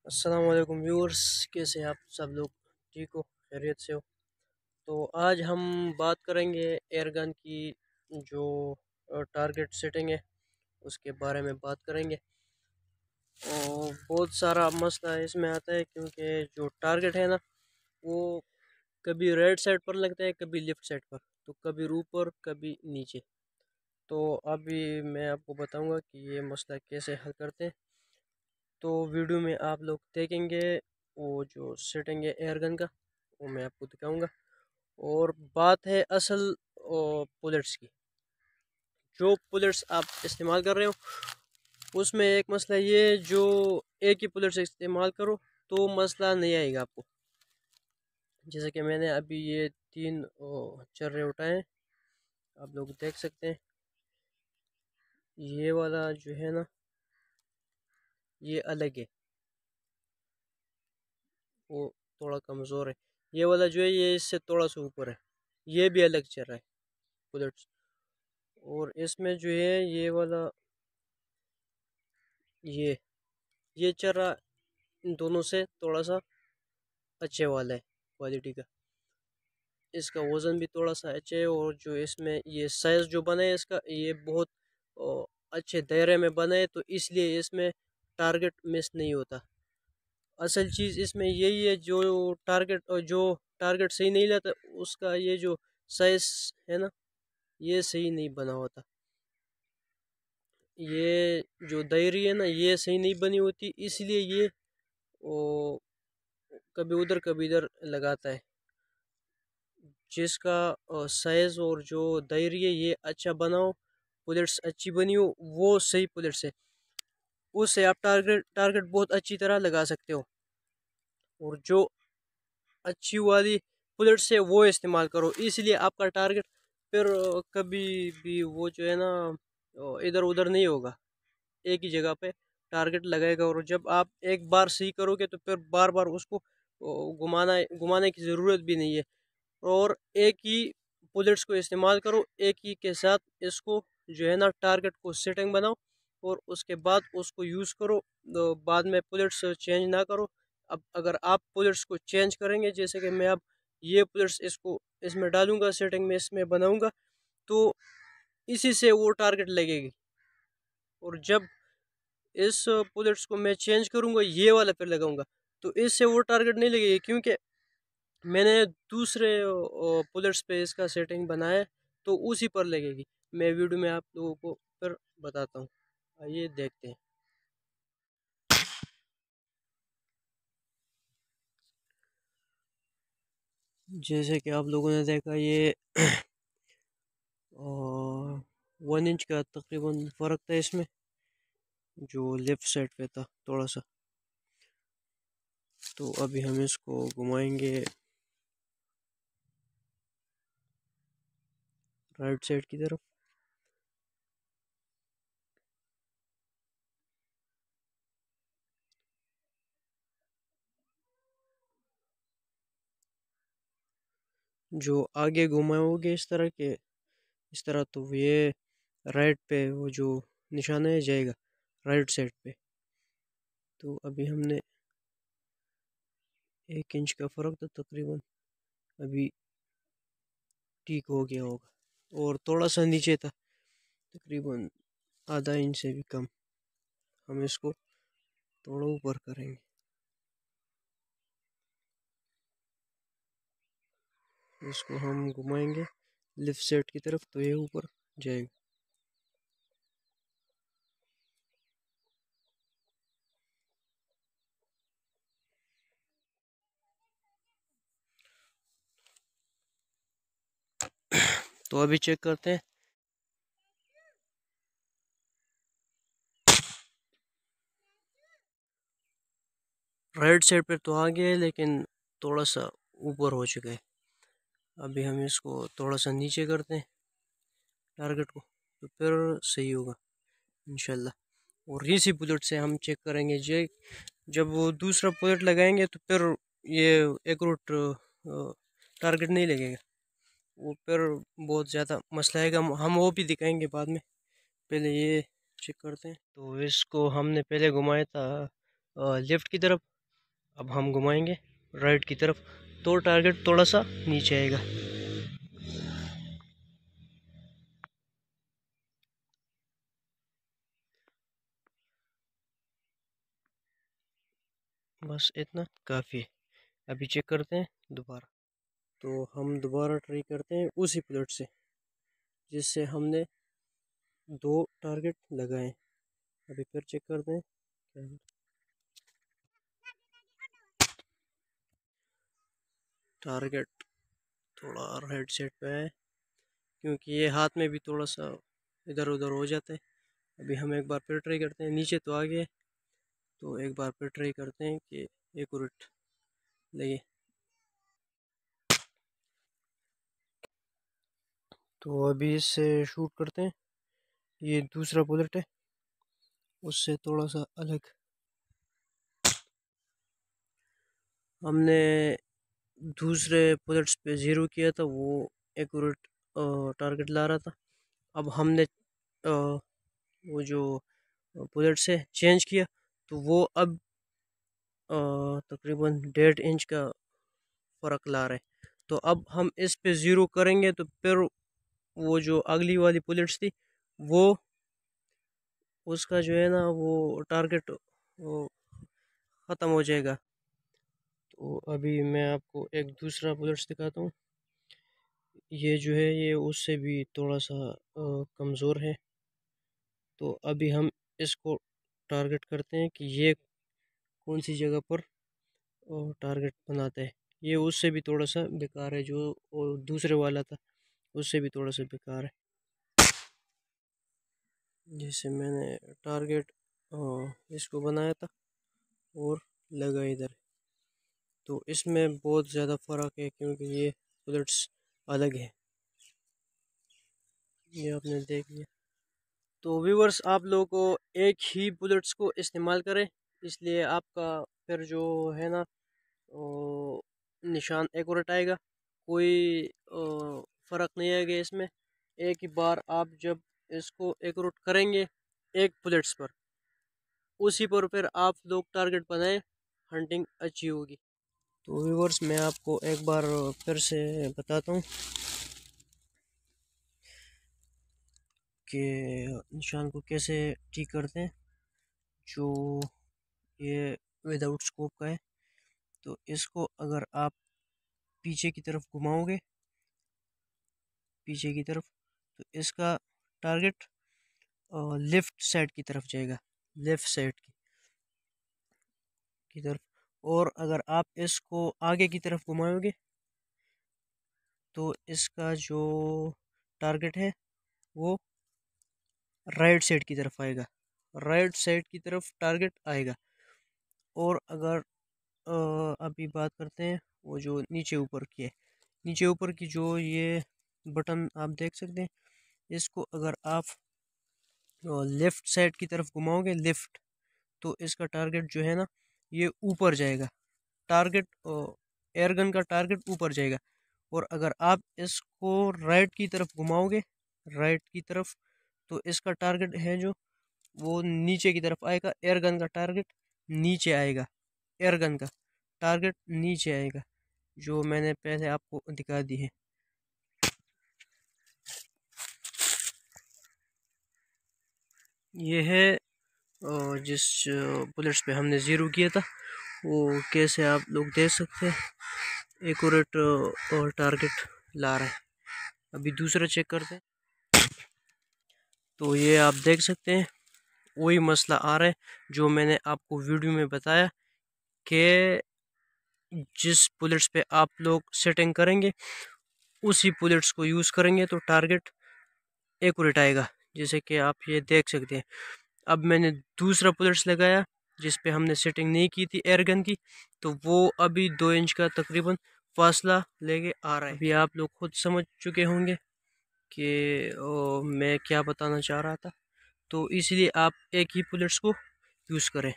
अस्सलाम वालेकुम व्यूअर्स, कैसे हैं आप सब लोग? ठीक हो, खैरियत से हो? तो आज हम बात करेंगे एयरगन की जो टारगेट सेटिंग है उसके बारे में बात करेंगे। और बहुत सारा मसला इसमें आता है क्योंकि जो टारगेट है ना वो कभी राइट साइड पर लगता है, कभी लेफ़्ट साइड पर, तो कभी ऊपर कभी नीचे। तो अभी मैं आपको बताऊंगा कि ये मसला कैसे हल करते हैं। तो वीडियो में आप लोग देखेंगे वो जो सेटिंग है एयरगन का, वो मैं आपको दिखाऊंगा। और बात है असल पुलेट्स की। जो पुलेट्स आप इस्तेमाल कर रहे हो उसमें एक मसला ये, जो एक ही पुलेट्स इस्तेमाल करो तो मसला नहीं आएगा आपको। जैसे कि मैंने अभी ये 3 चर्रे उठाए हैं, आप लोग देख सकते हैं। ये वाला जो है ना ये अलग है, वो थोड़ा कमज़ोर है। ये वाला जो है ये इससे थोड़ा सा ऊपर है, ये भी अलग चल रहा है बुलेट्स। और इसमें जो है ये वाला ये ये चल रहा इन दोनों से थोड़ा सा अच्छे वाला है क्वालिटी का। इसका वज़न भी थोड़ा सा अच्छा है, और जो इसमें ये साइज़ जो बना है इसका, ये बहुत अच्छे दायरे में बना है, तो इसलिए इसमें टारगेट मिस नहीं होता। असल चीज़ इसमें यही है, जो टारगेट सही नहीं लेता उसका ये जो साइज़ है ना ये सही नहीं बना होता। ये जो दायरी है ना ये सही नहीं बनी होती, इसलिए ये वो कभी उधर कभी इधर लगाता है। जिसका साइज़ और जो दायरी है ये अच्छा बनाओ, पुलेट्स अच्छी बनी हो, वो सही पुलेट्स है। उससे आप टारगेट टारगेट बहुत अच्छी तरह लगा सकते हो। और जो अच्छी वाली पुलेट्स है वो इस्तेमाल करो, इसलिए आपका टारगेट फिर कभी भी वो जो है ना इधर उधर नहीं होगा, एक ही जगह पे टारगेट लगाएगा। और जब आप एक बार सही करोगे तो फिर बार बार उसको घुमाना घुमाने की ज़रूरत भी नहीं है। और एक ही बुलेट्स को इस्तेमाल करो, एक ही के साथ इसको जो है ना टारगेट को सेटिंग बनाओ और उसके बाद उसको यूज़ करो। तो बाद में बुलेट्स चेंज ना करो। अब अगर आप बुलेट्स को चेंज करेंगे, जैसे कि मैं अब ये बुलेट्स इसको इसमें डालूंगा, सेटिंग में इसमें बनाऊंगा, तो इसी से वो टारगेट लगेगी। और जब इस बुलेट्स को मैं चेंज करूंगा, ये वाला फिर लगाऊंगा, तो इससे वो टारगेट नहीं लगेगी, क्योंकि मैंने दूसरे पुलर्स पे इसका सेटिंग बनाया है, तो उसी पर लगेगी। मैं वीडियो में आप लोगों को फिर बताता हूँ, आइए देखते हैं। जैसे कि आप लोगों ने देखा ये 1 इंच का तकरीबन फ़र्क था इसमें, जो लेफ़्ट साइड पे था थोड़ा सा। तो अभी हम इसको घुमाएंगे राइट साइड की तरफ। जो आगे घुमाओगे इस तरह, तो ये राइट पे वो जो निशाना है जाएगा राइट साइड पे। तो अभी हमने 1 इंच का फ़र्क था तकरीबन, अभी ठीक हो गया होगा। और थोड़ा सा नीचे था, तकरीबन आधा इंच से भी कम। हम इसको थोड़ा ऊपर करेंगे, इसको हम घुमाएंगे लेफ्ट साइड की तरफ, तो ये ऊपर जाएगा। तो अभी चेक करते हैं। राइट साइड पर तो आ गया है, लेकिन थोड़ा सा ऊपर हो चुका है। अभी हम इसको थोड़ा सा नीचे करते हैं टारगेट को, तो फिर सही होगा इंशाल्लाह। और इसी बुलेट से हम चेक करेंगे जे, जब वो दूसरा बुलेट लगाएंगे तो फिर ये एक रूट टारगेट नहीं लगेगा, वो फिर बहुत ज़्यादा मसला आएगा। हम वो भी दिखाएंगे बाद में, पहले ये चेक करते हैं। तो इसको हमने पहले घुमाया था लेफ़्ट की तरफ, अब हम घुमाएंगे राइट की तरफ तो टारगेट थोड़ा सा नीचे आएगा। बस इतना काफ़ी है। अभी चेक करते हैं दोबारा। तो हम दोबारा ट्राई करते हैं उसी प्लेट से जिससे हमने 2 टारगेट लगाए। अभी फिर चेक करते हैं क्या है। टारगेट थोड़ा राइट साइड पे है क्योंकि ये हाथ में भी थोड़ा सा इधर उधर हो जाता है। अभी हम एक बार फिर ट्राई करते हैं। नीचे तो आ गए, तो एक बार फिर ट्राई करते हैं कि एक्यूरेट लगे। तो अभी इससे शूट करते हैं। ये दूसरा बुलेट है, उससे थोड़ा सा अलग। हमने दूसरे बुलेट्स पे ज़ीरो किया था, वो एक्यूरेट टारगेट ला रहा था। अब हमने वो जो बुलेट से चेंज किया तो वो अब तकरीबन 1.5 इंच का फ़र्क ला रहा है। तो अब हम इस पे ज़ीरो करेंगे तो फिर वो जो अगली वाली बुलेट्स थी वो उसका जो है ना वो टारगेट वो ख़त्म हो जाएगा। तो अभी मैं आपको एक दूसरा बुलेट्स दिखाता हूँ। ये जो है ये उससे भी थोड़ा सा कमज़ोर है। तो अभी हम इसको टारगेट करते हैं कि ये कौन सी जगह पर टारगेट बनाते हैं। ये उससे भी थोड़ा सा बेकार है, जो वो दूसरे वाला था उससे भी थोड़ा सा बेकार है। जैसे मैंने टारगेट इसको बनाया था और लगा इधर, तो इसमें बहुत ज़्यादा फ़र्क है क्योंकि ये बुलेट्स अलग है। ये आपने देख लिया। तो व्यूवर्स, आप लोगों को एक ही बुलेट्स को इस्तेमाल करें, इसलिए आपका फिर जो है ना वो निशान एक्यूरेट आएगा। कोई फ़र्क नहीं आएगा इसमें। एक ही बार आप जब इसको एक्यूरेट करेंगे एक बुलेट्स पर, उसी पर फिर आप लोग टारगेट बनाएं, हंटिंग अच्छी होगी। तो व्यूवर्स, मैं आपको एक बार फिर से बताता हूँ कि निशान को कैसे ठीक करते हैं। जो ये विदाउट स्कोप का है, तो इसको अगर आप पीछे की तरफ घुमाओगे, पीछे की तरफ, तो इसका टारगेट लेफ़्ट साइड की तरफ जाएगा, लेफ़्ट साइड की तरफ। और अगर आप इसको आगे की तरफ घुमाओगे तो इसका जो टारगेट है वो राइट साइड की तरफ आएगा, राइट साइड की तरफ टारगेट आएगा। और अगर अभी बात करते हैं वो जो नीचे ऊपर की है, नीचे ऊपर की जो ये बटन आप देख सकते हैं, इसको अगर आप लेफ़्ट साइड की तरफ घुमाओगे लेफ़्ट, तो इसका टारगेट जो है ना ये ऊपर जाएगा। टारगेट एयर गन का टारगेट ऊपर जाएगा। और अगर आप इसको राइट की तरफ घुमाओगे, राइट की तरफ, तो इसका टारगेट है जो वो नीचे की तरफ आएगा। एयर गन का टारगेट नीचे आएगा, एयर गन का टारगेट नीचे आएगा, जो मैंने पहले आपको दिखा दी है। ये है जिस बुलेट्स पे हमने ज़ीरो किया था, वो कैसे आप लोग देख सकते हैं एक्यूरेट और टारगेट ला रहा है। अभी दूसरा चेक करते हैं। तो ये आप देख सकते हैं वही मसला आ रहा है जो मैंने आपको वीडियो में बताया कि जिस बुलेट्स पे आप लोग सेटिंग करेंगे उसी बुलेट्स को यूज़ करेंगे तो टारगेट एक्यूरेट आएगा, जैसे कि आप ये देख सकते हैं। अब मैंने दूसरा बुलेट्स लगाया जिस पे हमने सेटिंग नहीं की थी एयर गन की, तो वो अभी 2 इंच का तकरीबन फासला लेके आ रहा है। अभी आप लोग खुद समझ चुके होंगे कि मैं क्या बताना चाह रहा था। तो इसलिए आप एक ही बुलेट्स को यूज़ करें।